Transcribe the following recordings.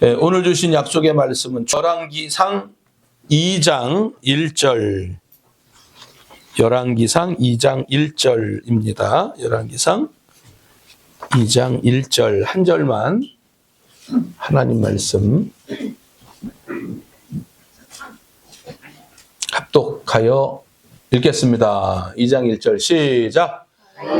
오늘 주신 약속의 말씀은 열왕기상 2장 1절. 열왕기상 2장 1절입니다. 열왕기상 2장 1절 한 절만 하나님 말씀 합독하여 읽겠습니다. 2장 1절 시작.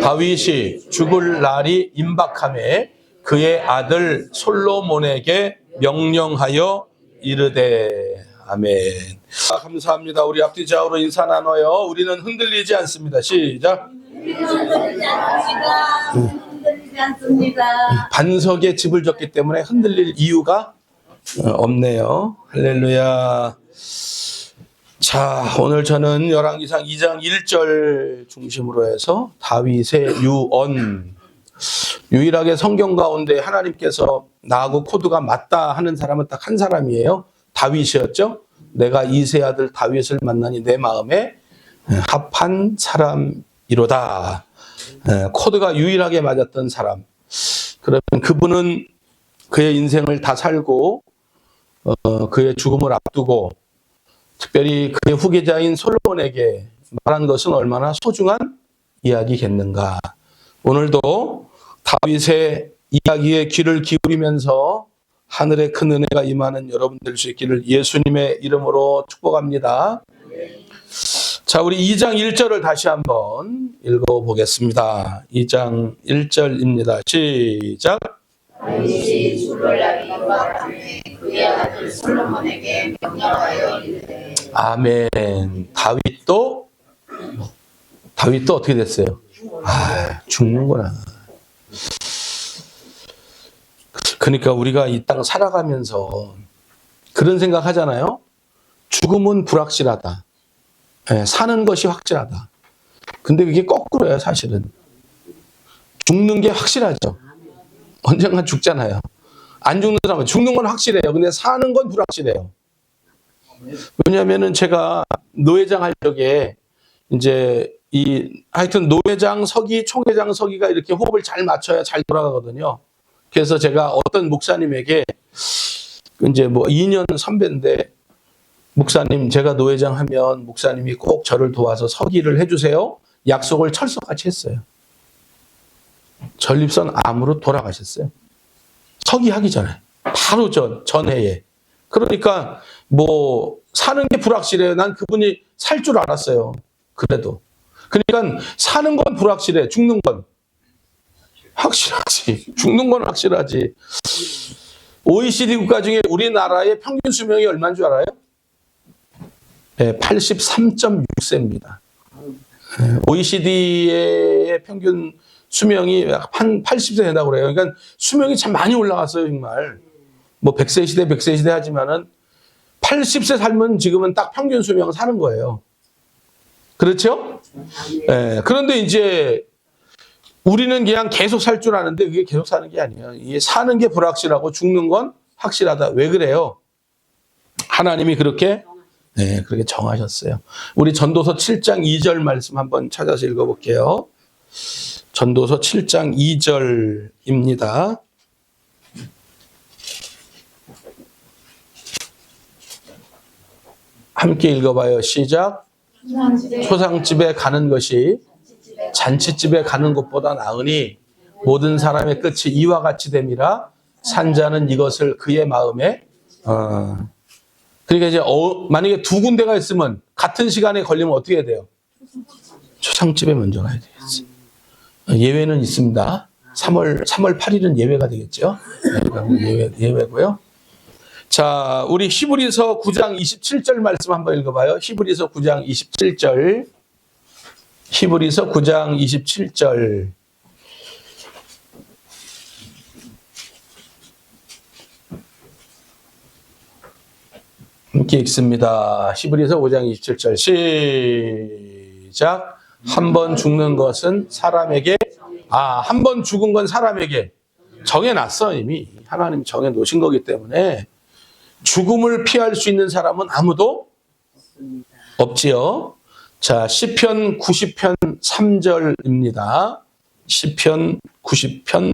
다윗이 죽을 날이 임박하매 그의 아들 솔로몬에게 명령하여 이르되. 아멘. 감사합니다. 우리 앞뒤 좌우로 인사 나눠요. 우리는 흔들리지 않습니다. 시작. 흔들리지 않습니다. 반석에 집을 졌기 때문에 흔들릴 이유가 없네요. 할렐루야. 자, 오늘 저는 열왕기상 2장 1절 중심으로 해서 다윗의 유언, 유일하게 성경 가운데 하나님께서 나하고 코드가 맞다 하는 사람은 딱 한 사람이에요. 다윗이었죠. 내가 이세 아들 다윗을 만나니 내 마음에 합한 사람이로다. 코드가 유일하게 맞았던 사람. 그러면 그분은 그의 인생을 다 살고 그의 죽음을 앞두고 특별히 그의 후계자인 솔로몬에게 말한 것은 얼마나 소중한 이야기겠는가. 오늘도 다윗의 이야기에 귀를 기울이면서 하늘의 큰 은혜가 임하는 여러분 될 수 있기를 예수님의 이름으로 축복합니다. 자, 우리 2장 1절을 다시 한번 읽어보겠습니다. 2장 1절입니다. 시작. 다윗이 죽을 날이 임박하매 그의 아들 솔로몬에게 명령하여 이르되. 아멘. 다윗도 어떻게 됐어요? 죽는구나. 그러니까 우리가 이 땅 살아가면서 그런 생각 하잖아요. 죽음은 불확실하다. 사는 것이 확실하다. 근데 그게 거꾸로예요, 사실은. 죽는 게 확실하죠. 언젠간 죽잖아요. 안 죽는 사람은 죽는 건 확실해요. 근데 사는 건 불확실해요. 왜냐하면은 제가 노회장 할 적에 이제 하여튼 노회장 서기, 총회장 서기가 이렇게 호흡을 잘 맞춰야 잘 돌아가거든요. 그래서 제가 어떤 목사님에게 이제 뭐 2년 선배인데, 목사님 제가 노회장 하면 목사님이 꼭 저를 도와서 서기를 해주세요. 약속을 철석같이 했어요. 전립선 암으로 돌아가셨어요. 서기하기 전에 바로 전해에. 그러니까 뭐 사는 게 불확실해요. 난 그분이 살 줄 알았어요. 그래도. 그러니까 사는 건 불확실해. 죽는 건 확실하지. 죽는 건 확실하지. OECD 국가 중에 우리나라의 평균 수명이 얼마인 줄 알아요? 83.6세입니다. OECD의 평균 수명이 한 80세 된다고 그래요. 그러니까 수명이 참 많이 올라갔어요, 정말. 뭐 100세 시대, 100세 시대 하지만은 80세 살면 지금은 딱 평균 수명 사는 거예요. 그렇죠? 그런데 이제 우리는 그냥 계속 살 줄 아는데 그게 계속 사는 게 아니에요. 이게 사는 게 불확실하고 죽는 건 확실하다. 왜 그래요? 하나님이 그렇게 정하셨어요. 우리 전도서 7장 2절 말씀 한번 찾아서 읽어볼게요. 전도서 7장 2절입니다. 함께 읽어봐요. 시작. 초상집에 가는 것이 잔치집에 가는 것보다 나으니 모든 사람의 끝이 이와 같이 됨이라. 산자는 이것을 그의 마음에 그러니까 이제 만약에 두 군데가 있으면 같은 시간에 걸리면 어떻게 해야 돼요? 초상집에 먼저 가야 되겠지. 예외는 있습니다. 3월 8일은 예외가 되겠죠. 예외고요. 자, 우리 히브리서 9장 27절 말씀 한번 읽어봐요. 히브리서 9장 27절. 히브리서 9장 27절. 함께 읽습니다. 히브리서 5장 27절 시작. 한 번 죽는 것은 사람에게 한 번 죽은 건 사람에게 정해놨어. 이미 하나님 정해놓으신 거기 때문에 죽음을 피할 수 있는 사람은 아무도 없지요. 자, 시편 90편 3절입니다. 시편 90편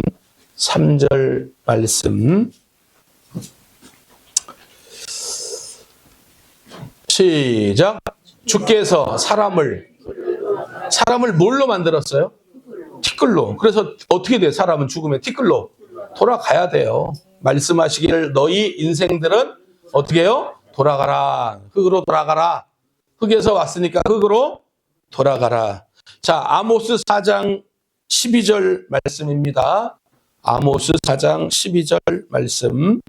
3절 말씀 시작. 주께서 사람을 뭘로 만들었어요? 티끌로. 그래서 어떻게 돼? 사람은 죽으면 티끌로 돌아가야 돼요. 말씀하시기를 너희 인생들은 어떻게 해요? 돌아가라. 흙으로 돌아가라. 흙에서 왔으니까 흙으로 돌아가라. 자, 아모스 4장 12절 말씀입니다. 아모스 4장 12절 말씀.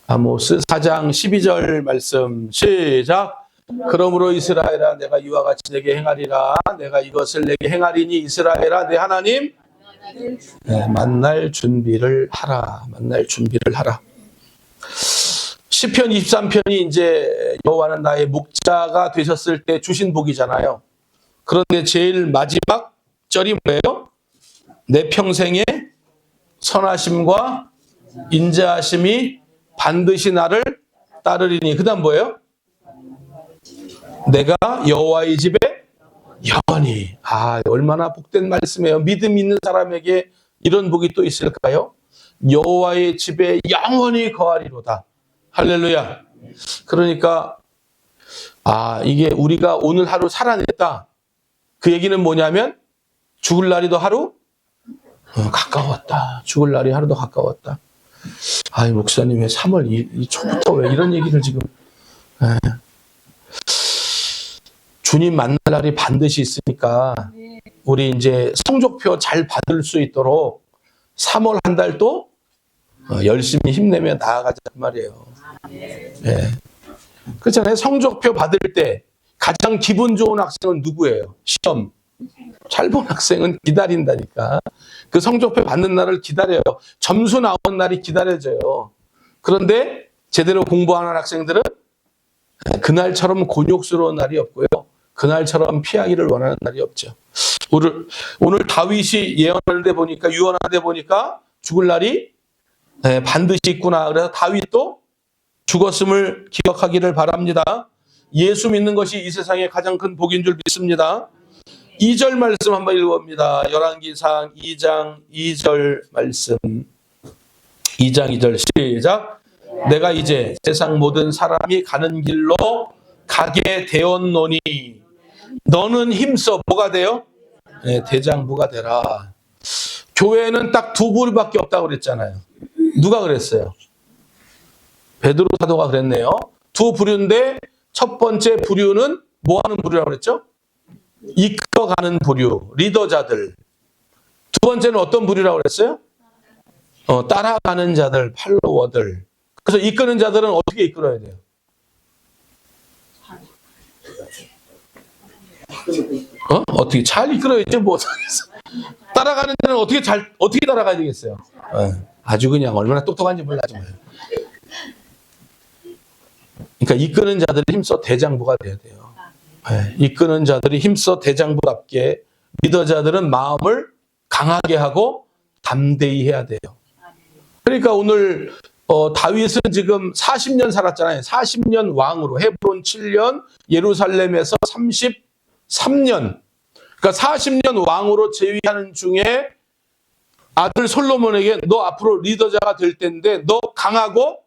아모스 4장 12절 말씀 시작. 그러므로 이스라엘아 내가 이와 같이 내게 행하리라. 내가 이것을 내게 행하리니 이스라엘아 내 하나님 만날 준비를 하라. 만날 준비를 하라. 시편 23편이 이제 여호와는 나의 목자가 되셨을 때 주신 복이잖아요. 그런데 제일 마지막 절이 뭐예요? 내 평생에 선하심과 인자하심이 반드시 나를 따르리니. 그 다음 뭐예요? 내가 여호와의 집에 영원히. 얼마나 복된 말씀이에요. 믿음 있는 사람에게 이런 복이 또 있을까요? 여호와의 집에 영원히 거하리로다. 할렐루야. 그러니까 이게 우리가 오늘 하루 살아냈다. 그 얘기는 뭐냐면 죽을 날이 더 하루 가까웠다. 죽을 날이 하루 더 가까웠다. 목사님 왜 3월 이 초부터 왜 이런 얘기를 지금. 주님 만날 날이 반드시 있으니까 우리 이제 성적표 잘 받을 수 있도록 3월 한 달 또 열심히 힘내며 나아가자 그 말이에요. 그렇잖아요. 성적표 받을 때 가장 기분 좋은 학생은 누구예요? 시험 잘 본 학생은 기다린다니까. 그 성적표 받는 날을 기다려요. 점수 나오는 날이 기다려져요. 그런데 제대로 공부하는 학생들은 그날처럼 곤욕스러운 날이 없고요. 그날처럼 피하기를 원하는 날이 없죠. 오늘 다윗이 예언하는데 보니까, 유언하는데 보니까 죽을 날이 반드시 있구나. 그래서 다윗도 죽었음을 기억하기를 바랍니다. 예수 믿는 것이 이 세상의 가장 큰 복인 줄 믿습니다. 2절 말씀 한번 읽어봅니다. 열왕기상 2장 2절 말씀. 2장 2절 시작. 내가 이제 세상 모든 사람이 가는 길로 가게 되었노니 너는 힘써 뭐가 돼요? 대장부가 되라. 교회는 딱 두 부류밖에 없다고 그랬잖아요. 누가 그랬어요? 베드로 사도가 그랬네요. 두 부류인데 첫 번째 부류는 뭐 하는 부류라고 그랬죠? 이끌어가는 부류, 리더자들. 두 번째는 어떤 부류라고 그랬어요? 따라가는 자들, 팔로워들. 그래서 이끄는 자들은 어떻게 이끌어야 돼요? 어떻게 잘 이끌어야죠? 뭐 따라가는 자는 어떻게 따라가야 되겠어요? 아주 그냥 얼마나 똑똑한지 몰라죠. 그러니까 이끄는 자들이 힘써 대장부가 돼야 돼요. 이끄는 자들이 힘써 대장부답게, 리더자들은 마음을 강하게 하고 담대히 해야 돼요. 그러니까 오늘 다윗은 지금 40년 살았잖아요. 40년 왕으로 헤브론 7년, 예루살렘에서 33년. 그러니까 40년 왕으로 재위하는 중에 아들 솔로몬에게 너 앞으로 리더자가 될 텐데 너 강하고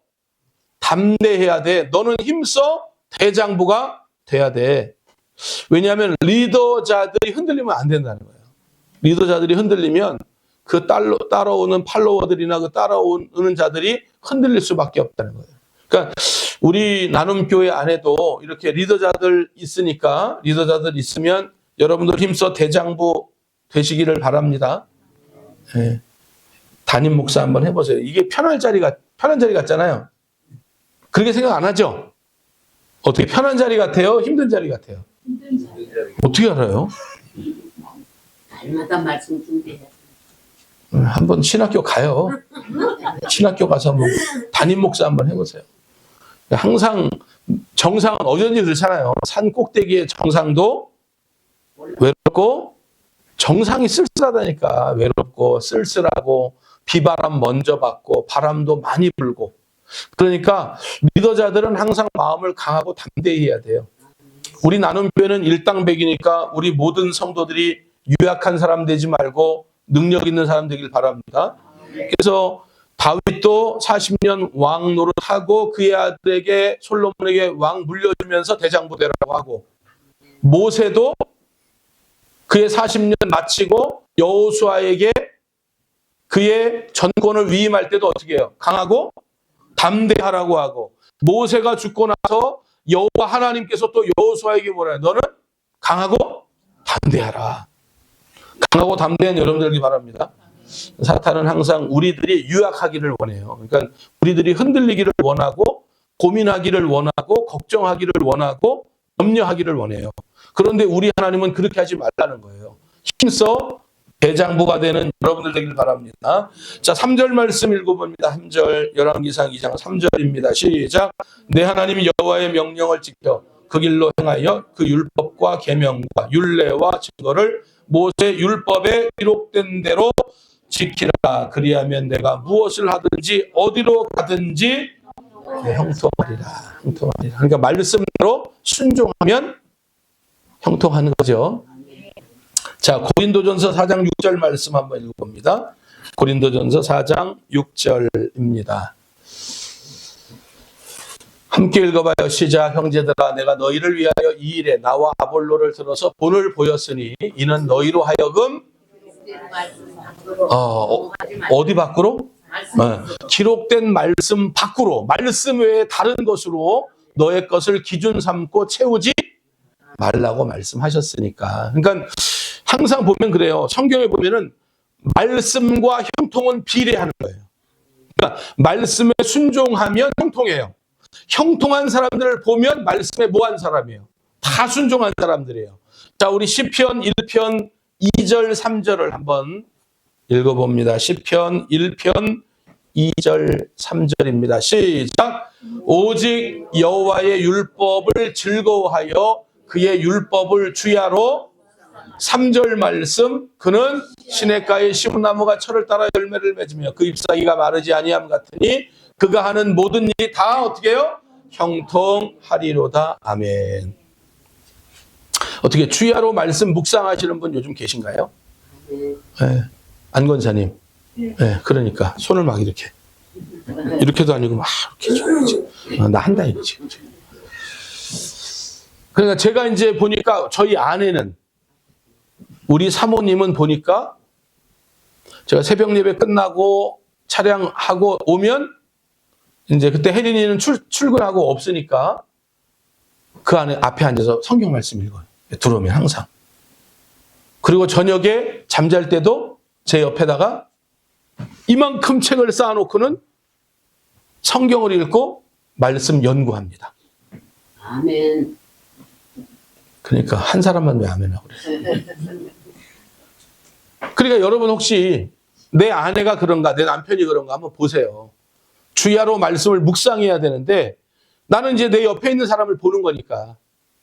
담대해야 돼. 너는 힘써 대장부가 돼야 돼. 왜냐하면 리더자들이 흔들리면 안 된다는 거예요. 리더자들이 흔들리면 그 따라오는 팔로워들이나 그 따라오는 자들이 흔들릴 수밖에 없다는 거예요. 그러니까 우리 나눔교회 안에도 이렇게 리더자들 있으니까, 리더자들 있으면 여러분들 힘써 대장부 되시기를 바랍니다. 담임 목사 한번 해보세요. 이게 편한 자리 같잖아요. 그렇게 생각 안 하죠? 어떻게 편한 자리 같아요? 힘든 자리 같아요? 어떻게 알아요? 날마다 말씀 준비해. 한번 신학교 가요. 신학교 가서 한번 담임 목사 한번 해보세요. 항상 정상은 어쩐지 그렇잖아요. 산 꼭대기의 정상도 외롭고, 정상이 쓸쓸하다니까. 외롭고 쓸쓸하고 비바람 먼저 받고 바람도 많이 불고. 그러니까 리더자들은 항상 마음을 강하고 담대히 해야 돼요. 우리 나눔교회는 일당백이니까 우리 모든 성도들이 유약한 사람 되지 말고 능력 있는 사람 되길 바랍니다. 그래서 다윗도 40년 왕 노릇하고 그의 아들에게 솔로몬에게 왕 물려주면서 대장부대라고 하고, 모세도 그의 40년 마치고 여호수아에게 그의 전권을 위임할 때도 어떻게 해요? 강하고 담대하라고 하고, 모세가 죽고 나서 여호와 하나님께서 또 여호수아에게 뭐라 해요? 너는 강하고 담대하라. 강하고 담대한 여러분들 되기 바랍니다. 사탄은 항상 우리들이 유약하기를 원해요. 그러니까 우리들이 흔들리기를 원하고, 고민하기를 원하고, 걱정하기를 원하고, 염려하기를 원해요. 그런데 우리 하나님은 그렇게 하지 말라는 거예요. 힘써 대장부가 되는 여러분들 되길 바랍니다. 자, 3절 말씀 읽어봅니다. 3절, 열왕기상 2장 3절입니다. 시작. 내 하나님 여호와의 명령을 지켜 그 길로 행하여 그 율법과 계명과 율례와 증거를 모세 율법에 기록된 대로 지키라. 그리하면 내가 무엇을 하든지 어디로 가든지 형통하리라. 형통하리라. 그러니까 말씀대로 순종하면 형통하는 거죠. 자, 고린도전서 4장 6절 말씀 한번 읽어봅니다. 고린도전서 4장 6절입니다. 함께 읽어봐요. 시작. 형제들아, 내가 너희를 위하여 이 일에 나와 아볼로를 들어서 본을 보였으니 이는 너희로 하여금 어디 밖으로? 기록된 말씀 밖으로, 말씀 외에 다른 것으로 너의 것을 기준 삼고 채우지 말라고 말씀하셨으니까. 그러니까 항상 보면 그래요. 성경에 보면은 말씀과 형통은 비례하는 거예요. 그러니까 말씀에 순종하면 형통해요. 형통한 사람들을 보면 말씀에 뭐한 사람이에요? 다 순종한 사람들이에요. 자, 우리 시편 1편 2절 3절을 한번 읽어봅니다. 시편 1편 2절 3절입니다. 시작. 오직 여호와의 율법을 즐거워하여 그의 율법을 주야로. 3절 말씀. 그는 시냇가에 심은 나무가 철을 따라 열매를 맺으며 그 잎사귀가 마르지 아니함 같으니 그가 하는 모든 일이 다 어떻게 해요? 형통하리로다. 아멘. 어떻게 주야로 말씀 묵상하시는 분 요즘 계신가요? 네. 안권사님. 네, 그러니까 손을 막 이렇게도 아니고 막 이렇게 줘야지. 나 한다 이거지. 그러니까 제가 이제 보니까 저희 아내는, 우리 사모님은 보니까 제가 새벽 예배 끝나고 차량하고 오면 이제 그때 혜린이는 출근하고 없으니까 그 안에 앞에 앉아서 성경 말씀 읽어요. 들어오면 항상. 그리고 저녁에 잠잘 때도 제 옆에다가 이만큼 책을 쌓아놓고는 성경을 읽고 말씀 연구합니다. 아멘. 그러니까 한 사람만 왜 아멘하고 그래요? 그러니까 여러분 혹시 내 아내가 그런가, 내 남편이 그런가 한번 보세요. 주야로 말씀을 묵상해야 되는데 나는 이제 내 옆에 있는 사람을 보는 거니까.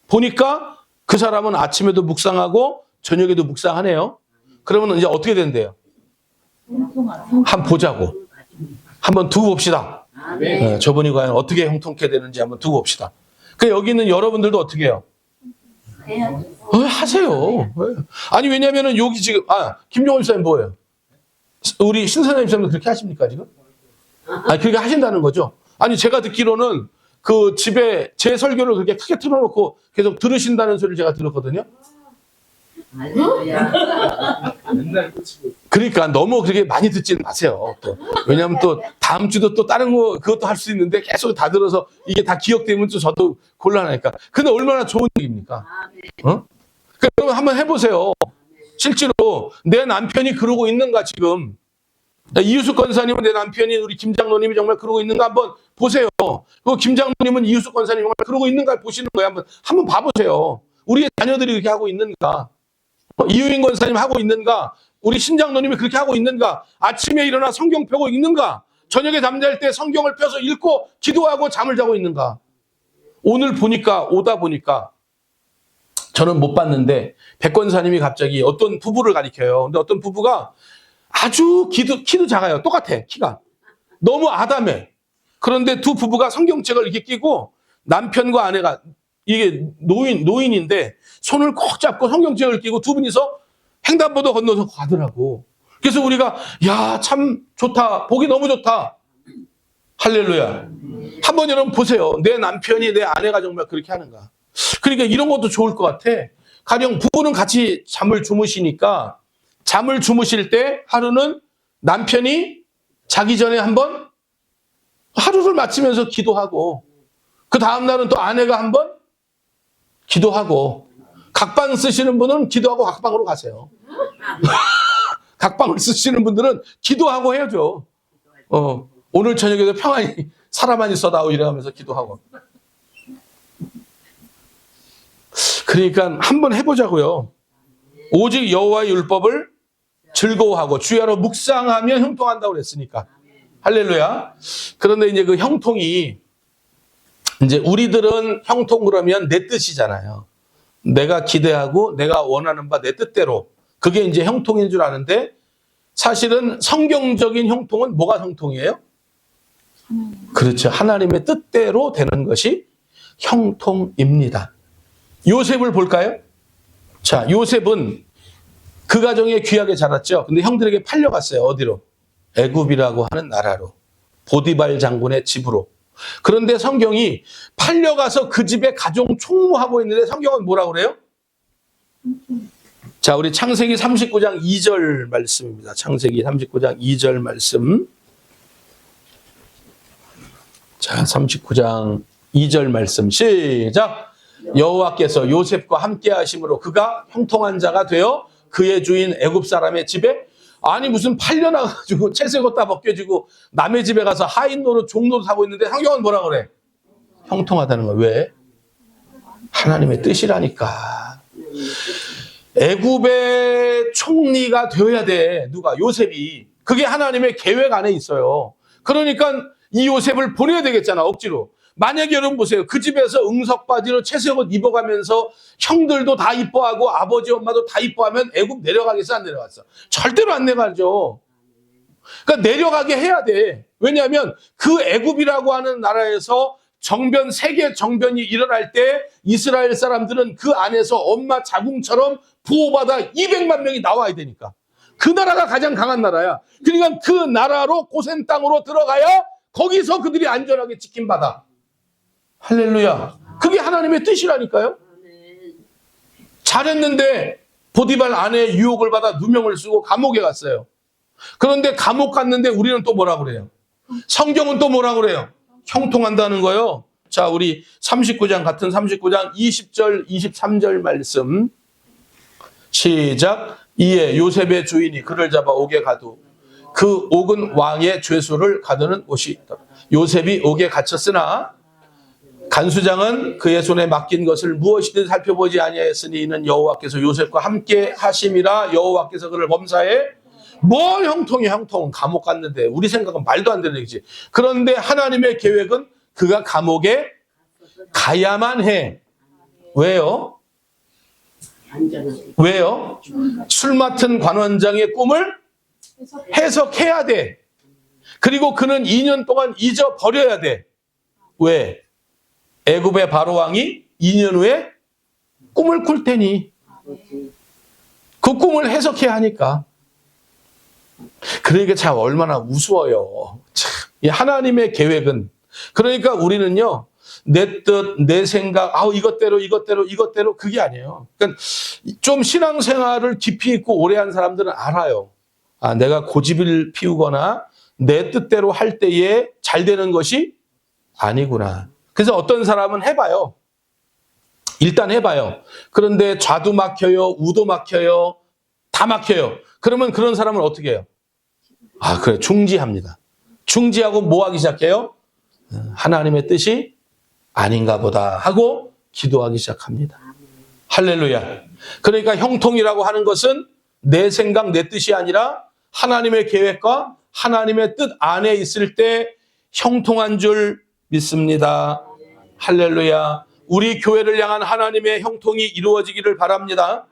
보니까 그 사람은 아침에도 묵상하고 저녁에도 묵상하네요. 그러면 이제 어떻게 된대요? 한번 보자고. 한번 두고 봅시다. 네, 저분이 과연 어떻게 형통케 되는지 한번 두고 봅시다. 그 여기 있는 여러분들도 어떻게 해요? 하세요. 아니 왜냐면은 여기 지금 김종원 집사님 뭐예요? 우리 신선생님 집사님도 그렇게 하십니까 지금? 아니 그렇게 하신다는 거죠. 아니 제가 듣기로는 그 집에 제 설교를 그렇게 크게 틀어놓고 계속 들으신다는 소리를 제가 들었거든요. 그러니까 너무 그렇게 많이 듣지는 마세요. 또 왜냐하면 또 다음 주도 또 다른 거 그것도 할 수 있는데 계속 다 들어서 이게 다 기억되면 또 저도 곤란하니까. 근데 얼마나 좋은 얘기입니까? 그러면 한번 해보세요. 실제로 내 남편이 그러고 있는가 지금. 이유숙 권사님은 내 남편이 우리 김 장로님이 정말 그러고 있는가 한번 보세요. 그리고 김 장로님은 이유숙 권사님이 정말 그러고 있는가 보시는 거예요. 한번 봐보세요. 우리의 자녀들이 그렇게 하고 있는가? 이유인 권사님 하고 있는가? 우리 신장로님이 그렇게 하고 있는가? 아침에 일어나 성경 펴고 읽는가? 저녁에 잠잘 때 성경을 펴서 읽고 기도하고 잠을 자고 있는가? 오늘 오다 보니까 저는 못 봤는데 백 권사님이 갑자기 어떤 부부를 가리켜요. 근데 어떤 부부가 아주 키도 작아요. 똑같아, 키가. 너무 아담해. 그런데 두 부부가 성경책을 이렇게 끼고 남편과 아내가 이게 노인인데 손을 꼭 잡고 성경책을 끼고 두 분이서 횡단보도 건너서 가더라고. 그래서 우리가 야, 참 좋다. 보기 너무 좋다. 할렐루야. 한번 여러분 보세요. 내 남편이 내 아내가 정말 그렇게 하는가. 그러니까 이런 것도 좋을 것 같아. 가령 부부는 같이 잠을 주무시니까 잠을 주무실 때 하루는 남편이 자기 전에 한번 하루를 마치면서 기도하고 그 다음날은 또 아내가 한번 기도하고 각방 쓰시는 분은 기도하고 각방으로 가세요. 각방을 쓰시는 분들은 기도하고 해야죠. 오늘 저녁에도 평안히 살아만 있어다오 이러면서 기도하고. 그러니까 한번 해보자고요. 오직 여호와의 율법을 즐거워하고 주야로 묵상하며 형통한다고 그랬으니까. 할렐루야. 그런데 이제 그 형통이 이제 우리들은 형통 그러면 내 뜻이잖아요. 내가 기대하고 내가 원하는 바 내 뜻대로. 그게 이제 형통인 줄 아는데 사실은 성경적인 형통은 뭐가 형통이에요? 그렇죠. 하나님의 뜻대로 되는 것이 형통입니다. 요셉을 볼까요? 자, 요셉은 그 가정에 귀하게 자랐죠. 근데 형들에게 팔려갔어요. 어디로? 애굽이라고 하는 나라로. 보디발 장군의 집으로. 그런데 성경이 팔려가서 그 집에 가정 총무하고 있는데 성경은 뭐라고 그래요? 자, 우리 창세기 39장 2절 말씀입니다. 창세기 39장 2절 말씀. 자, 39장 2절 말씀 시작. 여호와께서 요셉과 함께 하심으로 그가 형통한 자가 되어 그의 주인 애굽 사람의 집에 아니 무슨 팔려나가지고 채색옷 다 벗겨지고 남의 집에 가서 하인 노릇 종 노릇 하고 있는데 성경은 뭐라고 그래? 형통하다는 거야. 왜? 하나님의 뜻이라니까. 애굽의 총리가 되어야 돼. 누가? 요셉이. 그게 하나님의 계획 안에 있어요. 그러니까 이 요셉을 보내야 되겠잖아. 억지로. 만약에 여러분 보세요. 그 집에서 응석바지로 채색옷 입어가면서 형들도 다 이뻐하고 아버지 엄마도 다 이뻐하면 애굽 내려가겠어? 안 내려갔어? 절대로 안 내려가죠. 그러니까 내려가게 해야 돼. 왜냐하면 그 애굽이라고 하는 나라에서 정변, 세계 정변이 일어날 때 이스라엘 사람들은 그 안에서 엄마 자궁처럼 보호받아 200만 명이 나와야 되니까. 그 나라가 가장 강한 나라야. 그러니까 그 나라로 고센 땅으로 들어가야 거기서 그들이 안전하게 지킴받아. 할렐루야. 그게 하나님의 뜻이라니까요. 잘했는데 보디발 아내의 유혹을 받아 누명을 쓰고 감옥에 갔어요. 그런데 감옥 갔는데 우리는 또 뭐라 그래요? 성경은 또 뭐라 그래요? 형통한다는 거요. 자, 우리 39장 같은 39장 20절 23절 말씀 시작. 이에 요셉의 주인이 그를 잡아 옥에 가두 그 옥은 왕의 죄수를 가두는 옷이 있다. 요셉이 옥에 갇혔으나 간수장은 그의 손에 맡긴 것을 무엇이든 살펴보지 아니하였으니 이는 여호와께서 요셉과 함께 하심이라. 여호와께서 그를 범사에 뭘 형통이 형통은 감옥 갔는데 우리 생각은 말도 안 되는 얘기지. 그런데 하나님의 계획은 그가 감옥에 가야만 해. 왜요? 왜요? 술 맡은 관원장의 꿈을 해석해야 돼. 그리고 그는 2년 동안 잊어버려야 돼. 왜? 애굽의 바로왕이 2년 후에 꿈을 꿀 테니 그 꿈을 해석해야 하니까. 그러니까 참 얼마나 우스워요. 참, 이 하나님의 계획은. 그러니까 우리는요, 내 뜻, 내 생각, 이것대로 그게 아니에요. 그러니까 좀 신앙생활을 깊이 있고 오래 한 사람들은 알아요. 아, 내가 고집을 피우거나 내 뜻대로 할 때에 잘 되는 것이 아니구나. 그래서 어떤 사람은 해봐요. 일단 해봐요. 그런데 좌도 막혀요, 우도 막혀요, 다 막혀요. 그러면 그런 사람은 어떻게 해요? 아, 그래, 중지합니다. 중지하고 뭐 하기 시작해요? 하나님의 뜻이 아닌가 보다 하고 기도하기 시작합니다. 할렐루야. 그러니까 형통이라고 하는 것은 내 생각, 내 뜻이 아니라 하나님의 계획과 하나님의 뜻 안에 있을 때 형통한 줄 믿습니다. 할렐루야. 우리 교회를 향한 하나님의 형통이 이루어지기를 바랍니다.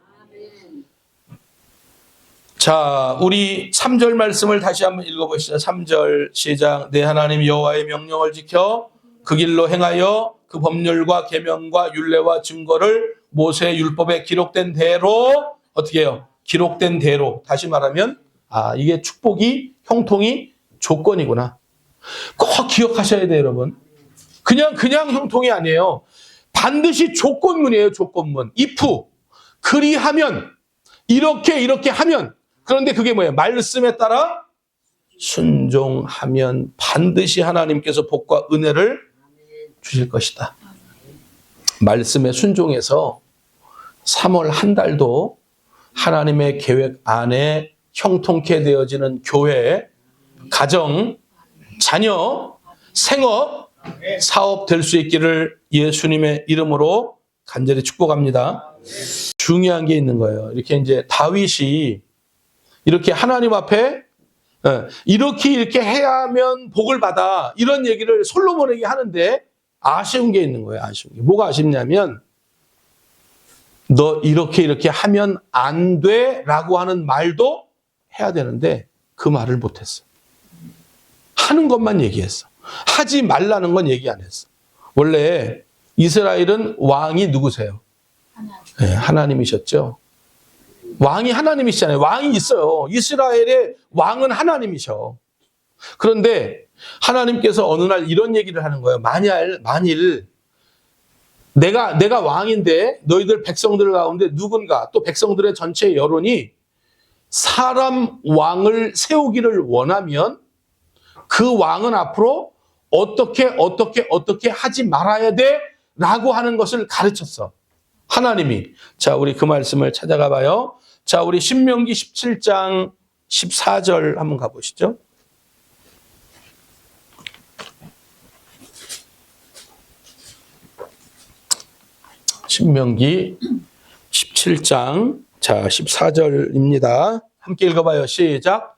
자, 우리 3절 말씀을 다시 한번 읽어보시죠. 3절 시작. 내 하나님 여호와의 명령을 지켜 그 길로 행하여 그 법률과 계명과 율례와 증거를 모세의 율법에 기록된 대로 어떻게 해요? 기록된 대로. 다시 말하면 아, 이게 축복이, 형통이 조건이구나. 꼭 기억하셔야 돼요, 여러분. 그냥 형통이 아니에요. 반드시 조건문이에요, 조건문. if, 그리하면, 이렇게 하면. 그런데 그게 뭐예요? 말씀에 따라 순종하면 반드시 하나님께서 복과 은혜를 주실 것이다. 말씀에 순종해서 3월 한 달도 하나님의 계획 안에 형통케 되어지는 교회, 가정, 자녀, 생업, 사업 될 수 있기를 예수님의 이름으로 간절히 축복합니다. 중요한 게 있는 거예요. 이렇게 이제 다윗이 이렇게 하나님 앞에 이렇게 해야만 복을 받아, 이런 얘기를 솔로몬에게 하는데 아쉬운 게 있는 거예요. 아쉬운 게. 뭐가 아쉽냐면 너 이렇게 하면 안 돼 라고 하는 말도 해야 되는데 그 말을 못했어. 하는 것만 얘기했어. 하지 말라는 건 얘기 안 했어. 원래 이스라엘은 왕이 누구세요? 네, 하나님이셨죠. 왕이 하나님이시잖아요. 왕이 있어요. 이스라엘의 왕은 하나님이셔. 그런데 하나님께서 어느 날 이런 얘기를 하는 거예요. 만일 내가 왕인데 너희들 백성들 가운데 누군가, 또 백성들의 전체 여론이 사람 왕을 세우기를 원하면 그 왕은 앞으로 어떻게 하지 말아야 돼 라고 하는 것을 가르쳤어. 하나님이. 자, 우리 그 말씀을 찾아가 봐요. 자, 우리 신명기 17장 14절 한번 가보시죠. 신명기 17장 자 14절입니다. 함께 읽어봐요. 시작.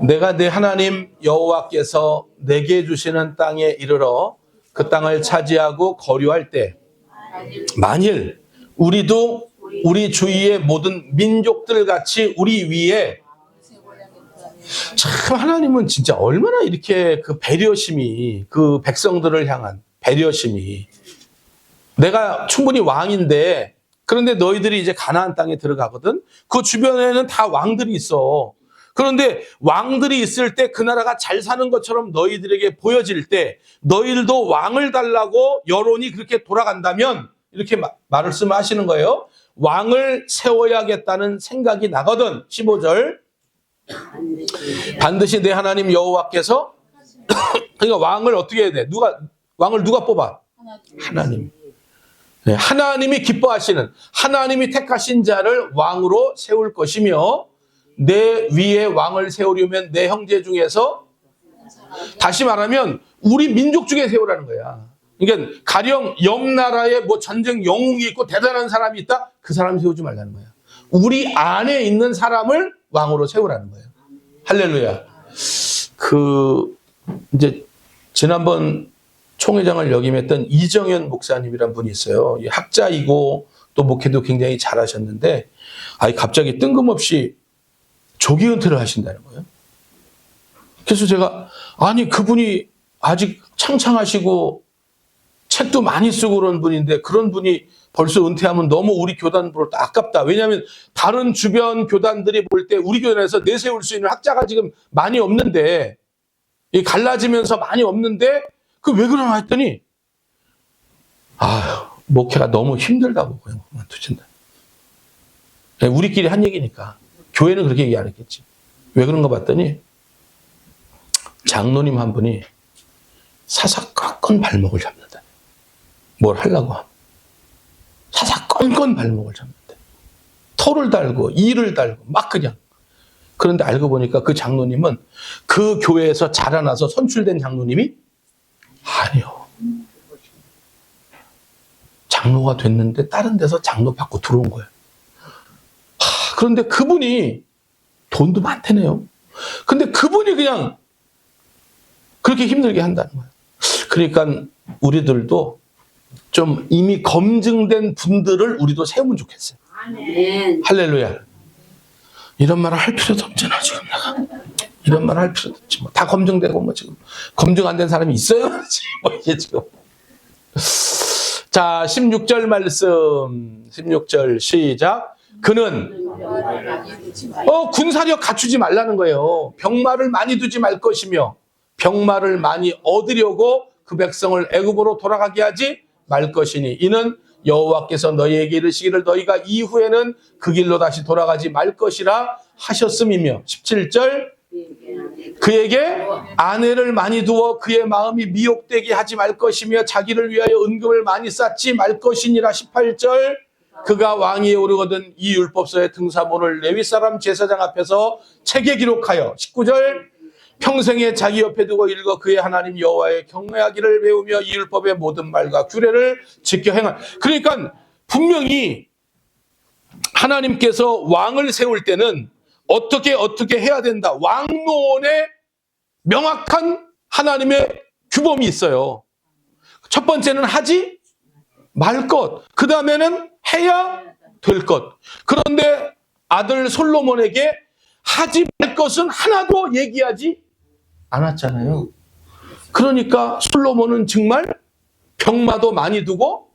내가 내 하나님 여호와께서 내게 주시는 땅에 이르러 그 땅을 차지하고 거류할 때 만일 우리도 우리 주위의 모든 민족들 같이 우리 위에, 참 하나님은 진짜 얼마나 이렇게 그 배려심이, 그 백성들을 향한 배려심이, 내가 충분히 왕인데 그런데 너희들이 이제 가나안 땅에 들어가거든. 그 주변에는 다 왕들이 있어. 그런데 왕들이 있을 때 그 나라가 잘 사는 것처럼 너희들에게 보여질 때 너희들도 왕을 달라고 여론이 그렇게 돌아간다면 이렇게 말씀하시는 거예요. 왕을 세워야겠다는 생각이 나거든. 15절. 반드시 내 하나님 여호와께서 그러니까 왕을 어떻게 해야 돼? 왕을 누가 뽑아? 하나님. 네, 하나님이 기뻐하시는, 하나님이 택하신 자를 왕으로 세울 것이며, 내 위에 왕을 세우려면 내 형제 중에서, 다시 말하면 우리 민족 중에 세우라는 거야. 그러니까 가령 옆 나라에 뭐 전쟁 영웅이 있고 대단한 사람이 있다? 그 사람 세우지 말라는 거야. 우리 안에 있는 사람을 왕으로 세우라는 거예요. 할렐루야. 이제 지난번 총회장을 역임했던 이정현 목사님이란 분이 있어요. 학자이고 또 목회도 굉장히 잘하셨는데 갑자기 뜬금없이 조기 은퇴를 하신다는 거예요. 그래서 제가 그분이 아직 창창하시고 책도 많이 쓰고 그런 분인데 그런 분이 벌써 은퇴하면 너무 우리 교단으로 아깝다. 왜냐하면 다른 주변 교단들이 볼 때 우리 교단에서 내세울 수 있는 학자가 지금 많이 없는데, 갈라지면서 많이 없는데 왜 그러나 했더니 목회가 너무 힘들다고 그냥 그만두신다. 우리끼리 한 얘기니까 교회는 그렇게 얘기 안 했겠지. 왜 그런가 봤더니 장로님 한 분이 사사건건 발목을 잡는다. 뭘 하려고 하면 사사건건 발목을 잡는다. 토를 달고 이를 달고 막 그냥. 그런데 알고 보니까 그 장로님은 그 교회에서 자라나서 선출된 장로님이 아니요. 장로가 됐는데 다른 데서 장로 받고 들어온 거예요. 그런데 그분이 돈도 많다네요. 근데 그분이 그냥 그렇게 힘들게 한다는 거예요. 그러니까 우리들도 좀 이미 검증된 분들을 우리도 세우면 좋겠어요. 아멘. 할렐루야. 이런 말을 할 필요도 없잖아, 지금 내가. 이런 말 할 필요도 없지. 다 검증되고 지금 검증 안 된 사람이 있어요? 이게 지금. 자, 16절 말씀. 16절 시작. 그는 군사력 갖추지 말라는 거예요. 병마를 많이 두지 말 것이며 병마를 많이 얻으려고 그 백성을 애굽으로 돌아가게 하지 말 것이니 이는 여호와께서 너희에게 이르시기를 너희가 이후에는 그 길로 다시 돌아가지 말 것이라 하셨음이며 17절 그에게 아내를 많이 두어 그의 마음이 미혹되게 하지 말 것이며 자기를 위하여 은금을 많이 쌓지 말 것이니라 18절 그가 왕위에 오르거든 이 율법서의 등사본을 레위 사람 제사장 앞에서 책에 기록하여 19절 평생에 자기 옆에 두고 읽어 그의 하나님 여호와의 경외하기를 배우며 이 율법의 모든 말과 규례를 지켜 행할. 그러니까 분명히 하나님께서 왕을 세울 때는 어떻게 해야 된다. 왕론에 명확한 하나님의 규범이 있어요. 첫 번째는 하지 말 것. 그 다음에는 해야 될 것. 그런데 아들 솔로몬에게 하지 말 것은 하나도 얘기하지 않았잖아요. 그러니까 솔로몬은 정말 병마도 많이 두고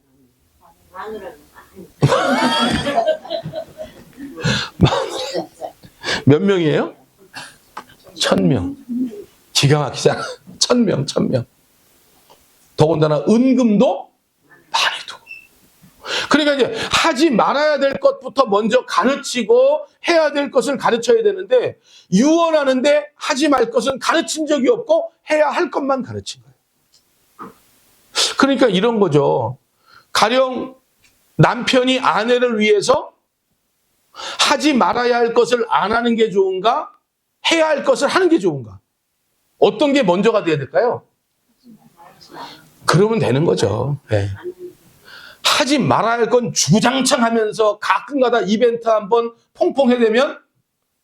몇 명이에요? 1000명. 기가 막히잖아. 1000명. 더군다나 은금도 많이 두고. 그러니까 이제 하지 말아야 될 것부터 먼저 가르치고 해야 될 것을 가르쳐야 되는데 유언하는데 하지 말 것은 가르친 적이 없고 해야 할 것만 가르친 거예요. 그러니까 이런 거죠. 가령 남편이 아내를 위해서 하지 말아야 할 것을 안 하는 게 좋은가? 해야 할 것을 하는 게 좋은가? 어떤 게 먼저가 돼야 될까요? 그러면 되는 거죠. 네. 하지 말아야 할 건 주구장창 하면서 가끔가다 이벤트 한번 퐁퐁 해대면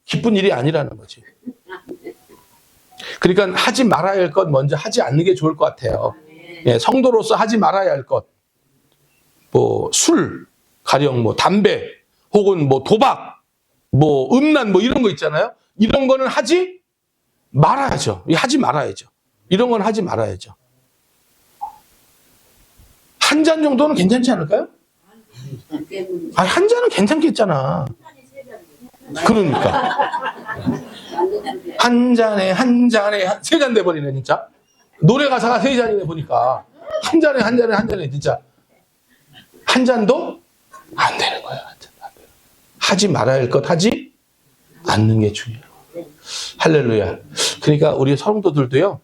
기쁜 일이 아니라는 거지. 그러니까 하지 말아야 할 것 먼저 하지 않는 게 좋을 것 같아요. 예, 성도로서 하지 말아야 할 것. 뭐 술, 가령 뭐 담배, 혹은 뭐 도박, 뭐 음란 뭐 이런 거 있잖아요. 이런 거는 하지 말아야죠. 하지 말아야죠. 이런 건 하지 말아야죠. 한 잔 정도는 괜찮지 않을까요? 아니, 한 잔은 괜찮겠잖아. 그러니까. 한 잔에 세 잔 돼버리네, 진짜. 노래 가사가 세 잔이네, 보니까. 한 잔에, 진짜. 한 잔도 안 되는 거야. 하지 말아야 할 것 하지 않는 게 중요해요. 할렐루야. 그러니까 우리 성도들도요,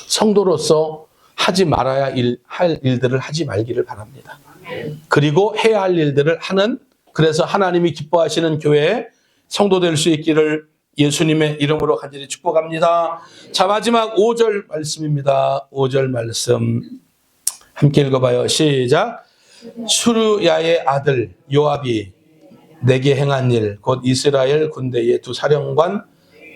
성도로서 하지 말아야 할 일들을 하지 말기를 바랍니다. 그리고 해야 할 일들을 하는, 그래서 하나님이 기뻐하시는 교회에 성도 될 수 있기를 예수님의 이름으로 간절히 축복합니다. 자, 마지막 5절 말씀입니다. 5절 말씀 함께 읽어봐요. 시작. 수르야의 아들 요압이 내게 행한 일, 곧 이스라엘 군대의 두 사령관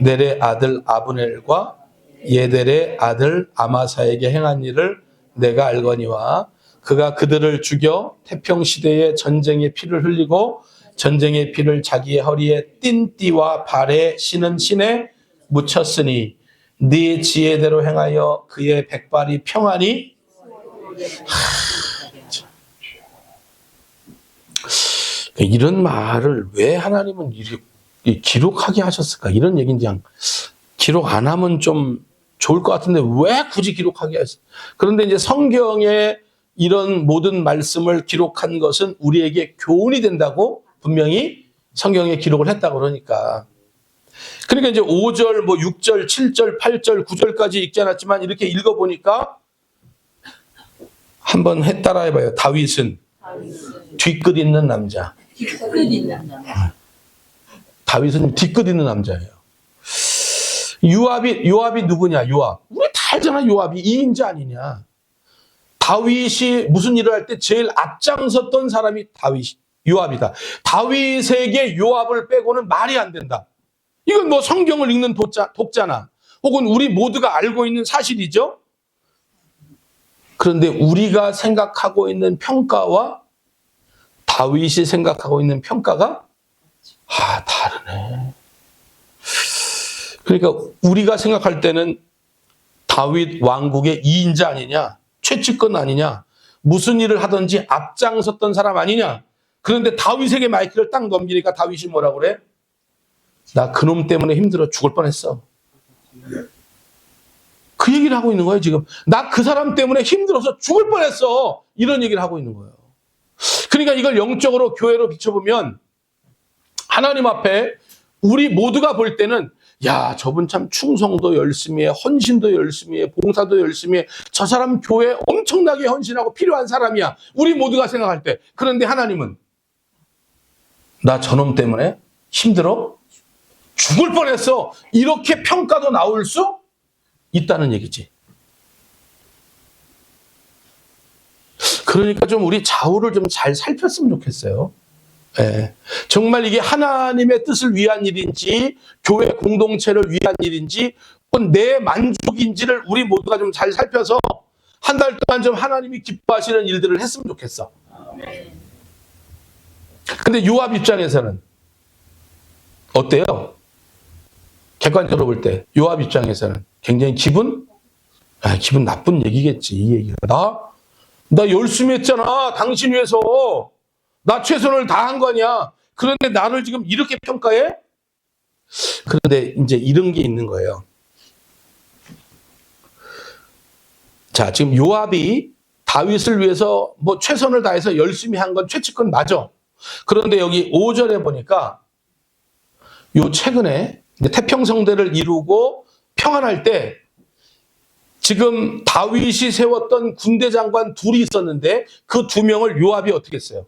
넬의 아들 아브넬과 예델의 아들 아마사에게 행한 일을 내가 알거니와 그가 그들을 죽여 태평시대에 전쟁의 피를 흘리고 전쟁의 피를 자기의 허리에 띤 띠와 발에 신은 신에 묻혔으니 네 지혜대로 행하여 그의 백발이 평안히 이런 말을 왜 하나님은 기록하게 하셨을까? 이런 얘기는 그냥 기록 안 하면 좀 좋을 것 같은데 왜 굳이 기록하게 하셨을까? 그런데 이제 성경에 이런 모든 말씀을 기록한 것은 우리에게 교훈이 된다고 분명히 성경에 기록을 했다고 그러니까. 그러니까 이제 5절, 뭐 6절, 7절, 8절, 9절까지 읽지 않았지만 이렇게 읽어보니까 한번 따라해봐요. 다윗은 뒤끝 있는 남자. 다윗은 뒤끝 있는 남자예요. 요압이 누구냐? 요압. 우리 다 알잖아. 요압이 2인자 아니냐. 다윗이 무슨 일을 할 때 제일 앞장섰던 사람이 요압이다. 다윗에게 요압을 빼고는 말이 안 된다. 이건 뭐 성경을 읽는 독자나 혹은 우리 모두가 알고 있는 사실이죠. 그런데 우리가 생각하고 있는 평가와 다윗이 생각하고 있는 평가가 다르네. 그러니까 우리가 생각할 때는 다윗 왕국의 2인자 아니냐, 최측근 아니냐, 무슨 일을 하든지 앞장섰던 사람 아니냐, 그런데 다윗에게 마이크를 딱 넘기니까 다윗이 뭐라 그래? 나 그놈 때문에 힘들어 죽을 뻔했어. 그 얘기를 하고 있는 거예요, 지금. 나 그 사람 때문에 힘들어서 죽을 뻔했어. 이런 얘기를 하고 있는 거예요. 그러니까 이걸 영적으로 교회로 비춰보면 하나님 앞에 우리 모두가 볼 때는 야, 저분 참 충성도 열심히 해, 헌신도 열심히 해, 봉사도 열심히 해. 저 사람 교회 엄청나게 헌신하고 필요한 사람이야. 우리 모두가 생각할 때. 그런데 하나님은 나 저놈 때문에 힘들어? 죽을 뻔했어. 이렇게 평가도 나올 수 있다는 얘기지. 그러니까 좀 우리 좌우를 좀 잘 살폈으면 좋겠어요. 예. 정말 이게 하나님의 뜻을 위한 일인지 교회 공동체를 위한 일인지 혹은 내 만족인지를 우리 모두가 좀 잘 살펴서 한 달 동안 좀 하나님이 기뻐하시는 일들을 했으면 좋겠어. 근데 요압 입장에서는 어때요? 객관적으로 볼 때 요압 입장에서는 굉장히 기분 나쁜 얘기겠지. 이 얘기가 나 열심히 했잖아. 당신 위해서 나 최선을 다한 거냐. 그런데 나를 지금 이렇게 평가해? 그런데 이제 이런 게 있는 거예요. 자, 지금 요압이 다윗을 위해서 뭐 최선을 다해서 열심히 한 건 최측근 맞아. 그런데 여기 5절에 보니까 요 최근에 태평성대를 이루고 평안할 때 지금 다윗이 세웠던 군대 장관 둘이 있었는데 그 두 명을 요압이 어떻게 했어요?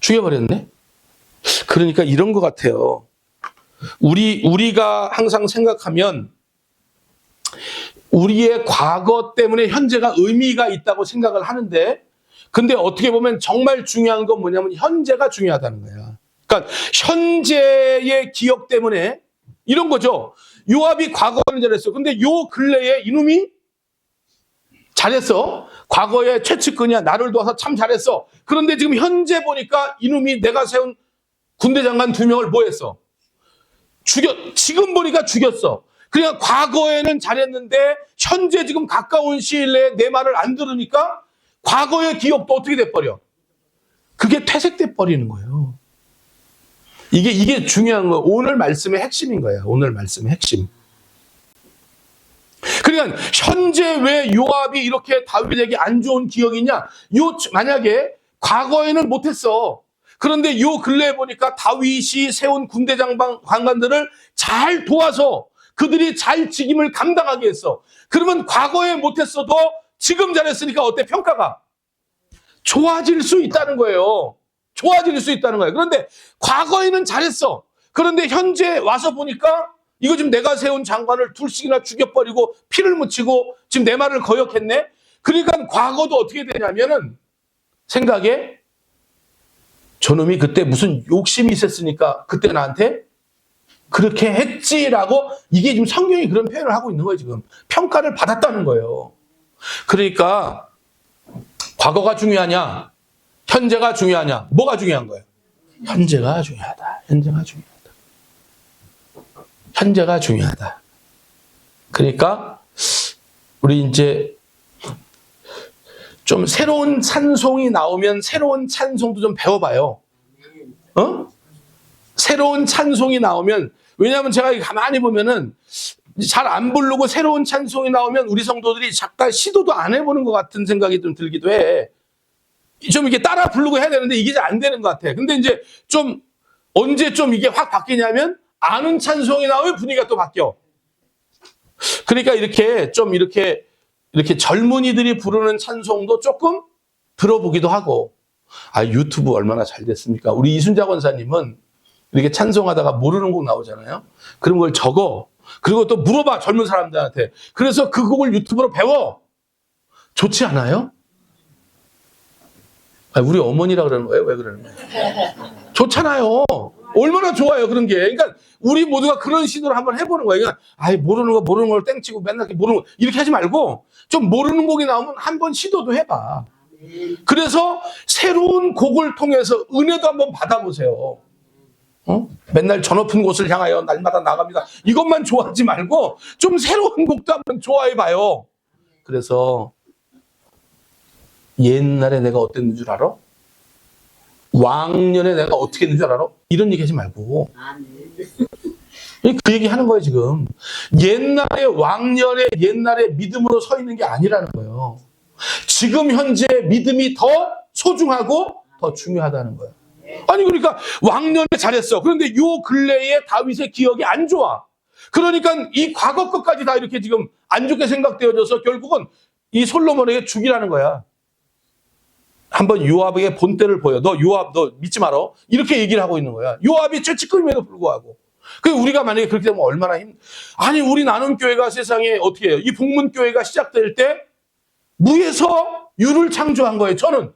죽여버렸네? 그러니까 이런 것 같아요. 우리가 항상 생각하면 우리의 과거 때문에 현재가 의미가 있다고 생각을 하는데 근데 어떻게 보면 정말 중요한 건 뭐냐면 현재가 중요하다는 거야. 그러니까 현재의 기억 때문에 이런 거죠. 요압이 과거는 잘했어. 근데 요 근래에 이놈이 잘했어. 과거에 최측근이야. 나를 도와서 참 잘했어. 그런데 지금 현재 보니까 이놈이 내가 세운 군대 장관 두 명을 뭐 했어? 지금 보니까 죽였어. 그냥 과거에는 잘했는데 현재 지금 가까운 시일 내에 내 말을 안 들으니까 과거의 기억도 어떻게 돼버려? 그게 퇴색돼 버리는 거예요. 이게 중요한 거예요. 오늘 말씀의 핵심인 거예요. 오늘 말씀의 핵심. 그러니까 현재 왜 요압이 이렇게 다윗에게 안 좋은 기억이 있냐? 만약에 과거에는 못했어. 그런데 요 근래에 보니까 다윗이 세운 군대 장관들을 잘 도와서 그들이 잘 직임을 감당하게 했어. 그러면 과거에 못했어도 지금 잘했으니까 어때? 평가가 좋아질 수 있다는 거예요. 좋아질 수 있다는 거예요. 그런데 과거에는 잘했어. 그런데 현재 와서 보니까 이거 지금 내가 세운 장관을 둘씩이나 죽여버리고 피를 묻히고 지금 내 말을 거역했네. 그러니까 과거도 어떻게 되냐면은 생각에 저놈이 그때 무슨 욕심이 있었으니까 그때 나한테 그렇게 했지라고 이게 지금 성경이 그런 표현을 하고 있는 거예요. 지금 평가를 받았다는 거예요. 그러니까 과거가 중요하냐 현재가 중요하냐 뭐가 중요한 거예요? 현재가 중요하다. 현재가 중요하다. 현재가 중요하다. 그러니까 우리 이제 좀 새로운 찬송이 나오면 새로운 찬송도 좀 배워봐요. 새로운 찬송이 나오면 왜냐하면 제가 가만히 보면은 잘 안 부르고 새로운 찬송이 나오면 우리 성도들이 잠깐 시도도 안 해보는 것 같은 생각이 좀 들기도 해. 좀 이렇게 따라 부르고 해야 되는데 이게 잘 안 되는 것 같아. 근데 이제 좀 언제 좀 이게 확 바뀌냐면 아는 찬송이 나오면 분위기가 또 바뀌어. 그러니까 이렇게 좀 이렇게 젊은이들이 부르는 찬송도 조금 들어보기도 하고. 유튜브 얼마나 잘 됐습니까? 우리 이순자 권사님은 이렇게 찬송하다가 모르는 곡 나오잖아요. 그런 걸 적어. 그리고 또 물어봐 젊은 사람들한테. 그래서 그 곡을 유튜브로 배워. 좋지 않아요? 우리 어머니라 그러는 거예요? 왜 그러는 거예요? 좋잖아요. 얼마나 좋아요, 그런 게. 그러니까 우리 모두가 그런 시도를 한번 해보는 거예요. 그러니까 모르는 걸 땡치고 맨날 모르는 거 이렇게 하지 말고 좀 모르는 곡이 나오면 한번 시도도 해봐. 그래서 새로운 곡을 통해서 은혜도 한번 받아보세요. 맨날 저 높은 곳을 향하여 날마다 나갑니다. 이것만 좋아하지 말고 좀 새로운 곡도 한번 좋아해봐요. 그래서 옛날에 내가 어땠는 줄 알아? 왕년에 내가 어떻게 했는 줄 알아? 이런 얘기 하지 말고. 아멘. 그 얘기 하는 거예요, 지금. 옛날에 왕년에 옛날에 믿음으로 서 있는 게 아니라는 거예요. 지금 현재 믿음이 더 소중하고 더 중요하다는 거예요. 아니, 그러니까 왕년에 잘했어. 그런데 요 근래에 다윗의 기억이 안 좋아. 그러니까 이 과거 것까지 다 이렇게 지금 안 좋게 생각되어져서 결국은 이 솔로몬에게 죽이라는 거야. 한번 요압에게 본때를 보여. 너 요압 너 믿지 마라. 이렇게 얘기를 하고 있는 거야. 요압이 죄짓거림에도 불구하고. 그 우리가 만약에 그렇게 되면 얼마나 아니, 우리 나눔교회가 세상에 어떻게 해요? 이 복문교회가 시작될 때 무에서 유를 창조한 거예요. 저는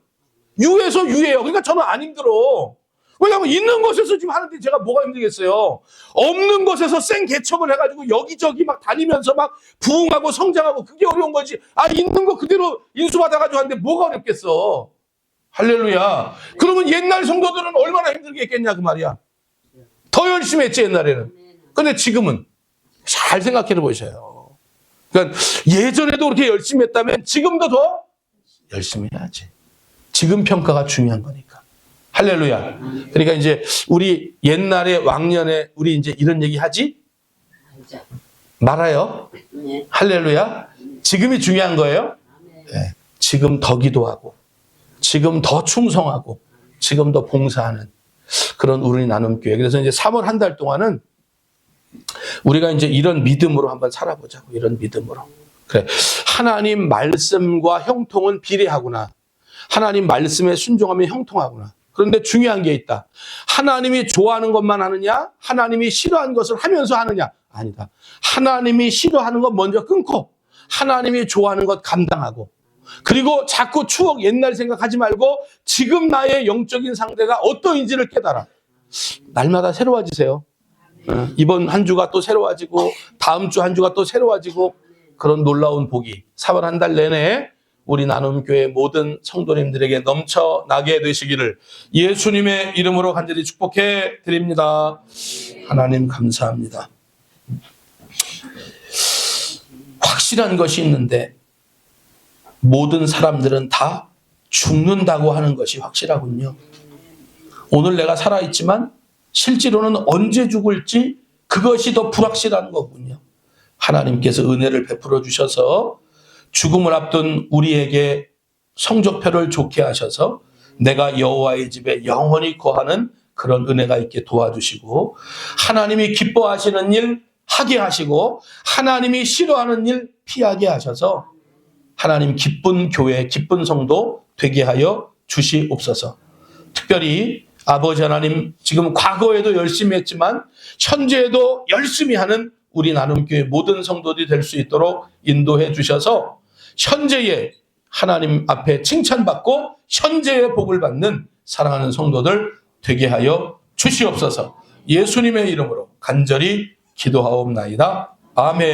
유에서 유예요. 그러니까 저는 안 힘들어. 왜냐하면 있는 것에서 지금 하는데 제가 뭐가 힘들겠어요. 없는 것에서 생 개척을 해가지고 여기저기 막 다니면서 막 부흥하고 성장하고 그게 어려운 거지. 아, 있는 거 그대로 인수받아가지고 하는데 뭐가 어렵겠어. 할렐루야. 그러면 옛날 성도들은 얼마나 힘들게 했겠냐 그 말이야. 더 열심히 했지 옛날에는. 근데 지금은 잘 생각해 보셔요. 그러니까 예전에도 그렇게 열심히 했다면 지금도 더 열심히 해야지. 지금 평가가 중요한 거니까. 할렐루야. 그러니까 이제 우리 옛날에 왕년에 우리 이제 이런 얘기 하지 말아요. 할렐루야. 지금이 중요한 거예요. 네. 지금 더 기도하고 지금 더 충성하고 지금 더 봉사하는 그런 우리 나눔교회. 그래서 이제 3월 한 달 동안은 우리가 이제 이런 믿음으로 한번 살아보자고. 이런 믿음으로. 그래. 하나님 말씀과 형통은 비례하구나. 하나님 말씀에 순종하면 형통하구나. 그런데 중요한 게 있다. 하나님이 좋아하는 것만 하느냐? 하나님이 싫어하는 것을 하면서 하느냐? 아니다. 하나님이 싫어하는 것 먼저 끊고 하나님이 좋아하는 것 감당하고 그리고 자꾸 추억 옛날 생각하지 말고 지금 나의 영적인 상태가 어떠인지를 깨달아. 날마다 새로워지세요. 이번 한 주가 또 새로워지고 다음 주 한 주가 또 새로워지고 그런 놀라운 복이 3월 한 달 내내 우리 나눔교회 모든 성도님들에게 넘쳐나게 되시기를 예수님의 이름으로 간절히 축복해 드립니다. 하나님 감사합니다. 확실한 것이 있는데 모든 사람들은 다 죽는다고 하는 것이 확실하군요. 오늘 내가 살아있지만 실제로는 언제 죽을지 그것이 더 불확실한 거군요. 하나님께서 은혜를 베풀어 주셔서 죽음을 앞둔 우리에게 성적표를 좋게 하셔서 내가 여호와의 집에 영원히 거하는 그런 은혜가 있게 도와주시고 하나님이 기뻐하시는 일 하게 하시고 하나님이 싫어하는 일 피하게 하셔서 하나님 기쁜 교회, 기쁜 성도 되게 하여 주시옵소서. 특별히 아버지 하나님 지금 과거에도 열심히 했지만 현재에도 열심히 하는 우리 나눔교회 모든 성도들이 될 수 있도록 인도해 주셔서 현재의 하나님 앞에 칭찬받고 현재의 복을 받는 사랑하는 성도들 되게 하여 주시옵소서. 예수님의 이름으로 간절히 기도하옵나이다. 아멘.